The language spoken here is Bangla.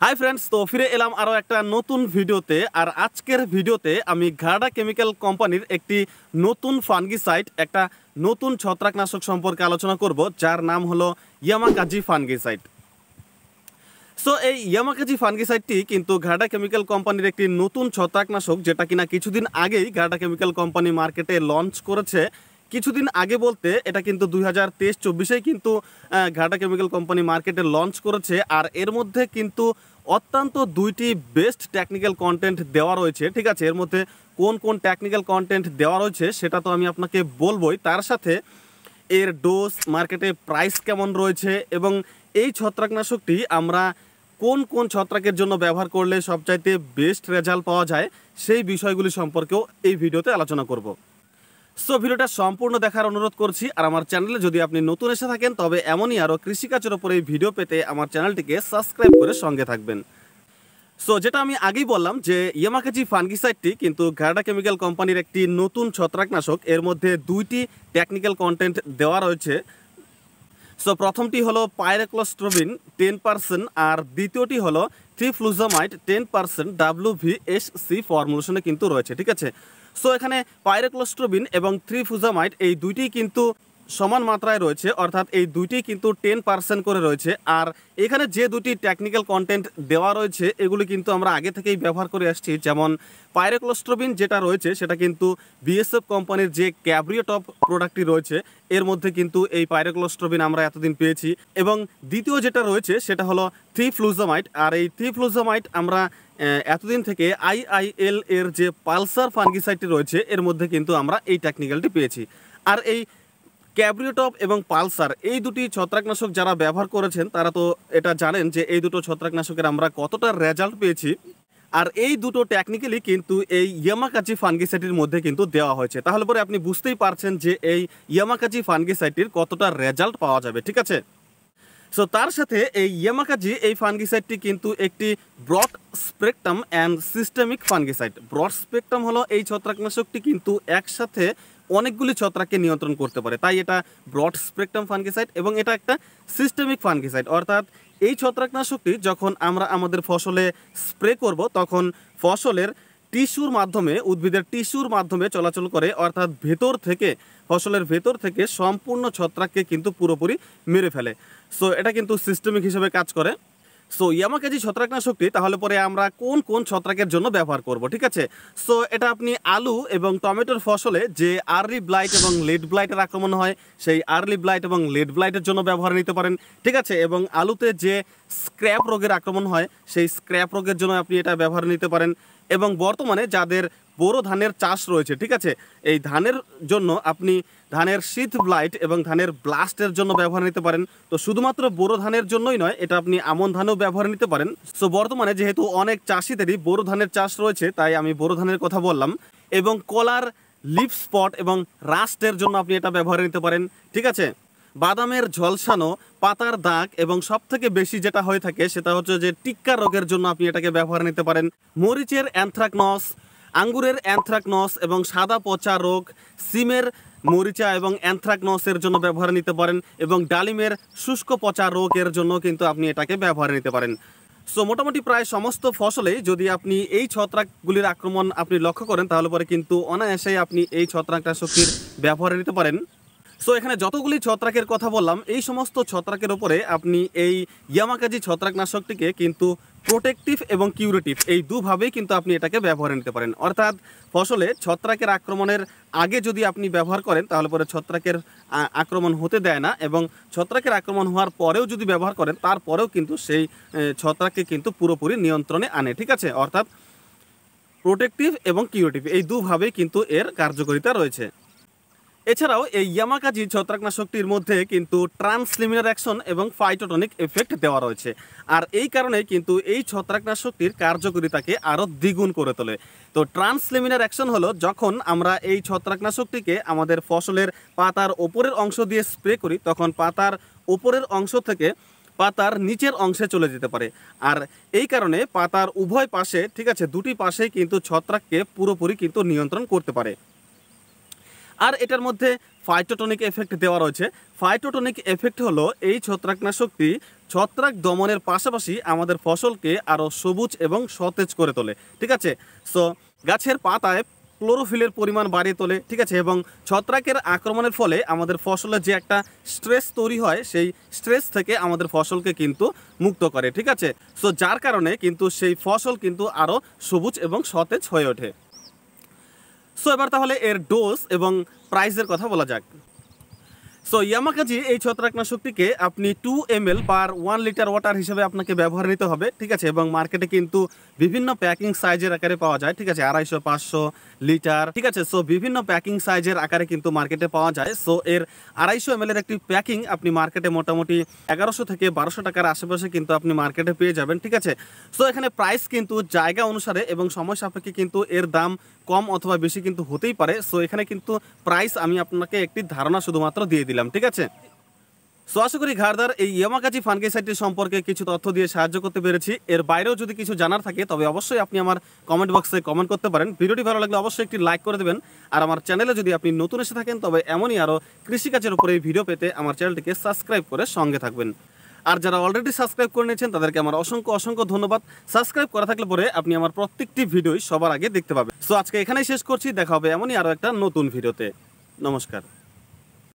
হাই ফ্রেন্ডস, তো ফিরে এলাম আরও একটা নতুন ভিডিওতে। আর আজকের ভিডিওতে আমি ঘাডা কেমিক্যাল কোম্পানির একটি নতুন ফানগিসাইড, একটা নতুন ছত্রাকনাশক সম্পর্কে আলোচনা করব, যার নাম হলো ইয়ামাকাজি ফানগিসাইড। সো এই ইয়ামাকাজি ফানগিসাইডটি কিন্তু ঘাডা কেমিক্যাল কোম্পানির একটি নতুন ছত্রাকনাশক, যেটা কিনা কিছুদিন আগেই ঘাডা কেমিক্যাল কোম্পানি মার্কেটে লঞ্চ করেছে। কিছুদিন আগে বলতে এটা কিন্তু 2023-24 কিন্তু ঘাডা কেমিক্যাল কোম্পানি মার্কেটে লঞ্চ করেছে। আর এর মধ্যে কিন্তু অত্যন্ত দুইটি বেস্ট টেকনিক্যাল কন্টেন্ট দেওয়া রয়েছে। ঠিক আছে, এর মধ্যে কোন কোন টেকনিক্যাল কন্টেন্ট দেওয়া রয়েছে সেটা তো আমি আপনাকে বলবোই। তার সাথে এর ডোজ, মার্কেটে প্রাইস কেমন রয়েছে, এবং এই ছত্রাকনাশকটি আমরা কোন কোন ছত্রাকের জন্য ব্যবহার করলে সবচাইতে বেস্ট রেজাল্ট পাওয়া যায়, সেই বিষয়গুলি সম্পর্কেও এই ভিডিওতে আলোচনা করব। সো ভিডিওটা সম্পূর্ণ দেখার অনুরোধ করছি। আর আমার চ্যানেলে যদি আপনি নতুন এসে থাকেন, তবে এমনই আরও কৃষিকাজের ওপর এই ভিডিও পেতে আমার চ্যানেলটিকে সাবস্ক্রাইব করে সঙ্গে থাকবেন। সো যেটা আমি আগেই বললাম যে ইয়ামাকাজি ফানগিসাইডটি কিন্তু ঘাডা কেমিক্যাল কোম্পানির একটি নতুন ছত্রাকনাশক। এর মধ্যে দুইটি টেকনিক্যাল কন্টেন্ট দেওয়া রয়েছে। সো প্রথমটি হলো পাইরোক্লোস্ট্রোবিন 10%, আর দ্বিতীয়টি হলো থ্রিফ্লুজামাইড 10% WVSC ফর্মুলেশনে কিন্তু রয়েছে। ঠিক আছে, সো এখানে পাইরোক্লোস্ট্রোবিন এবং থ্রিফ্লুজামাইড এই দুইটি কিন্তু সমান মাত্রায় রয়েছে, অর্থাৎ এই দুইটি কিন্তু 10% করে রয়েছে। আর এখানে যে দুটি টেকনিক্যাল কন্টেন্ট দেওয়া রয়েছে এগুলি কিন্তু আমরা আগে থেকেই ব্যবহার করে আসছি। যেমন পাইরোক্লোস্ট্রোবিন যেটা রয়েছে সেটা কিন্তু বিএসএফ কোম্পানির যে ক্যাব্রিও টপ প্রোডাক্টটি রয়েছে এর মধ্যে কিন্তু এই পাইরোক্লোস্ট্রোবিন আমরা এতদিন পেয়েছি। এবং দ্বিতীয় যেটা রয়েছে সেটা হলো থ্রিফ্লুজামাইড। আর এই থ্রিফ্লুজামাইড আমরা এতদিন থেকে IIL এর যে পালসার ফানগিসাইডটি রয়েছে এর মধ্যে কিন্তু আমরা এই টেকনিক্যালটি পেয়েছি। আর এই ক্যাব্রিও টপ এবং পালসার এই দুটি ছত্রাকনাশক যারা ব্যবহার করেছেন তারা তো এটা জানেন যে এই দুটো ছত্রাকনাশকের আমরা কতটা রেজাল্ট পেয়েছি। আর এই দুটো টেকনিক্যালি কিন্তু এই ইয়ামাকাজি ফানগিসাইডের মধ্যে কিন্তু দেওয়া হয়েছে। তাহলে পরে আপনি বুঝতেই পারছেন যে এই ইয়ামাকাজি ফানগিসাইডটির কতটা রেজাল্ট পাওয়া যাবে। ঠিক আছে, সো তার সাথে এই ইয়ামাকাজি এই ফানগিসাইডটি কিন্তু একটি broad spectrum and systemic fungicide. Broad spectrum হলো এই ছত্রাকনাশকটি কিন্তু একসাথে অনেকগুলি ছত্রাককে নিয়ন্ত্রণ করতে পারে, তাই এটা ব্রড স্পেকট্রাম ফানগিসাইড। এবং এটা একটা সিস্টেমিক ফানগিসাইড, অর্থাৎ এই ছত্রাকনাশকটি যখন আমরা আমাদের ফসলে স্প্রে করব তখন ফসলের টিস্যুর মাধ্যমে, উদ্ভিদের টিস্যুর মাধ্যমে চলাচল করে, অর্থাৎ ভেতর থেকে, ফসলের ভেতর থেকে সম্পূর্ণ ছত্রাককে কিন্তু পুরোপুরি মেরে ফেলে। সো এটা কিন্তু সিস্টেমিক হিসেবে কাজ করে। সো ইয়ামাকাজি ছত্রাকনাশকটি তাহলে পরে আমরা কোন কোন ছত্রাকের জন্য ব্যবহার করব। ঠিক আছে, সো এটা আপনি আলু এবং টমেটোর ফসলে যে আর্লি ব্লাইট এবং লেট ব্লাইটের আক্রমণ হয় সেই আর্লি ব্লাইট এবং লেট ব্লাইটের জন্য ব্যবহার নিতে পারেন। ঠিক আছে, এবং আলুতে যে স্ক্র্যাপ রোগের আক্রমণ হয় সেই স্ক্র্যাপ রোগের জন্য আপনি এটা ব্যবহার নিতে পারেন। এবং বর্তমানে যাদের বোরো ধানের চাষ রয়েছে, ঠিক আছে, এই ধানের জন্য আপনি ধানের শীত ব্লাইট এবং ধানের ব্লাস্টের জন্য ব্যবহার নিতে পারেন। তো শুধুমাত্র বোরো ধানের জন্যই নয়, এটা আপনি আমন ধানেও ব্যবহার নিতে পারেন। সো বর্তমানে যেহেতু অনেক চাষিদেরই বোরো ধানের চাষ রয়েছে তাই আমি বোরো ধানের কথা বললাম। এবং কলার লিফ স্পট এবং রাস্টের জন্য আপনি এটা ব্যবহার নিতে পারেন। ঠিক আছে, বাদামের ঝলসানো, পাতার দাগ এবং সব থেকে বেশি যেটা হয়ে থাকে সেটা হচ্ছে যে টিক্কা রোগের জন্য আপনি এটাকে ব্যবহার নিতে পারেন। মরিচের অ্যানথ্রাকনস, আঙ্গুরের অ্যানথ্রাকনস এবং সাদা পচা রোগ, সিমের মরিচা এবং অ্যানথ্রাকনসের জন্য ব্যবহার নিতে পারেন। এবং ডালিমের শুষ্ক পচা রোগের জন্য কিন্তু আপনি এটাকে ব্যবহার নিতে পারেন। সো মোটামুটি প্রায় সমস্ত ফসলেই যদি আপনি এই ছত্রাকগুলির আক্রমণ আপনি লক্ষ্য করেন তাহলে পরে কিন্তু অনায়াসেই আপনি এই ছত্রাকনাশকটির ব্যবহার নিতে পারেন। সো এখানে যতগুলি ছত্রাকের কথা বললাম এই সমস্ত ছত্রাকের ওপরে আপনি এই ইয়ামাকাজি ছত্রাকনাশকটিকে কিন্তু প্রোটেক্টিভ এবং কিউরেটিভ এই দুভাবেই কিন্তু আপনি এটাকে ব্যবহার নিতে পারেন। অর্থাৎ ফসলে ছত্রাকের আক্রমণের আগে যদি আপনি ব্যবহার করেন তাহলে পরে ছত্রাকের আক্রমণ হতে দেয় না, এবং ছত্রাকের আক্রমণ হওয়ার পরেও যদি ব্যবহার করেন তারপরেও কিন্তু সেই ছত্রাককে কিন্তু পুরোপুরি নিয়ন্ত্রণে আনে। ঠিক আছে, অর্থাৎ প্রোটেক্টিভ এবং কিউরেটিভ এই দুভাবেই কিন্তু এর কার্যকারিতা রয়েছে। এছাড়াও এই ইয়ামাকাজি ছত্রাকনাশকটির মধ্যে কিন্তু ট্রান্সলিমিনার অ্যাকশন এবং ফাইটোটনিক এফেক্ট দেওয়া রয়েছে। আর এই কারণে কিন্তু এই ছত্রাকনাশকটির কার্যকারিতাকে আরও দ্বিগুণ করে তোলে। তো ট্রান্সলিমিনার অ্যাকশন হলো যখন আমরা এই ছত্রাকনাশকটিকে আমাদের ফসলের পাতার ওপরের অংশ দিয়ে স্প্রে করি তখন পাতার ওপরের অংশ থেকে পাতার নিচের অংশে চলে যেতে পারে। আর এই কারণে পাতার উভয় পাশে, ঠিক আছে, দুটি পাশেই কিন্তু ছত্রাককে পুরোপুরি কিন্তু নিয়ন্ত্রণ করতে পারে। আর এটার মধ্যে ফাইটোটনিক এফেক্ট দেওয়া রয়েছে। ফাইটোটনিক এফেক্ট হলো এই ছত্রাকনাশকটি ছত্রাক দমনের পাশাপাশি আমাদের ফসলকে আরও সবুজ এবং সতেজ করে তোলে, ঠিক আছে। সো গাছের পাতায় ক্লোরোফিলের পরিমাণ বাড়িয়ে তোলে, ঠিক আছে, এবং ছত্রাকের আক্রমণের ফলে আমাদের ফসলে যে একটা স্ট্রেস তৈরি হয় সেই স্ট্রেস থেকে আমাদের ফসলকে কিন্তু মুক্ত করে, ঠিক আছে। সো যার কারণে কিন্তু সেই ফসল কিন্তু আরও সবুজ এবং সতেজ হয়ে ওঠে। সো এবার তাহলে এর ডোজ এবং প্রাইসের কথা বলা যাক। সো ইয়ামাকাজি এই ছত্রাকনাশকটিকে আপনি 2 ml পার 1 লিটার ওয়াটার হিসেবে আপনাকে ব্যবহার নিতে হবে, ঠিক আছে। এবং মার্কেটে কিন্তু বিভিন্ন প্যাকিং সাইজের আকারে পাওয়া যায়, ঠিক আছে, 250, 500 লিটার, ঠিক আছে। সো বিভিন্ন প্যাকিং সাইজের আকারে কিন্তু মার্কেটে পাওয়া যায়। সো এর 250 ml এর একটি প্যাকিং আপনি মার্কেটে মোটামুটি 1100 থেকে 1200 টাকার আশেপাশে কিন্তু আপনি মার্কেটে পেয়ে যাবেন, ঠিক আছে। সো এখানে প্রাইস কিন্তু জায়গা অনুসারে এবং সময় সাপেক্ষে কিন্তু এর দাম কম অথবা বেশি কিন্তু হতেই পারে। সো এখানে কিন্তু প্রাইস আমি আপনাকে একটি ধারণা শুধুমাত্র দিয়ে দিলাম, ঠিক আছে। সো আশা করি ঘাড়দার এই ইয়ামাকাজি ফাঙ্গিসাইডটি সম্পর্কে কিছু তথ্য দিয়ে সাহায্য করতে পেরেছি। এর বাইরেও যদি কিছু জানার থাকে তবে অবশ্যই আপনি আমার কমেন্ট বক্সে কমেন্ট করতে পারেন। ভিডিওটি ভালো লাগলে অবশ্যই একটি লাইক করে দেবেন। আর আমার চ্যানেলে যদি আপনি নতুন এসে থাকেন তবে এমনই আরও কৃষিকাজের উপরে এই ভিডিও পেতে আমার চ্যানেলটিকে সাবস্ক্রাইব করে সঙ্গে থাকবেন। আর যারা অলরেডি সাবস্ক্রাইব করে নিয়েছেন তাদেরকে আমার অসংখ্য ধন্যবাদ। সাবস্ক্রাইব করা থাকলে পরে আপনি আমার প্রত্যেকটি ভিডিওই সবার আগে দেখতে পাবেন। সো আজকে এখানেই শেষ করছি, দেখা হবে এমনই আরও একটা নতুন ভিডিওতে। নমস্কার।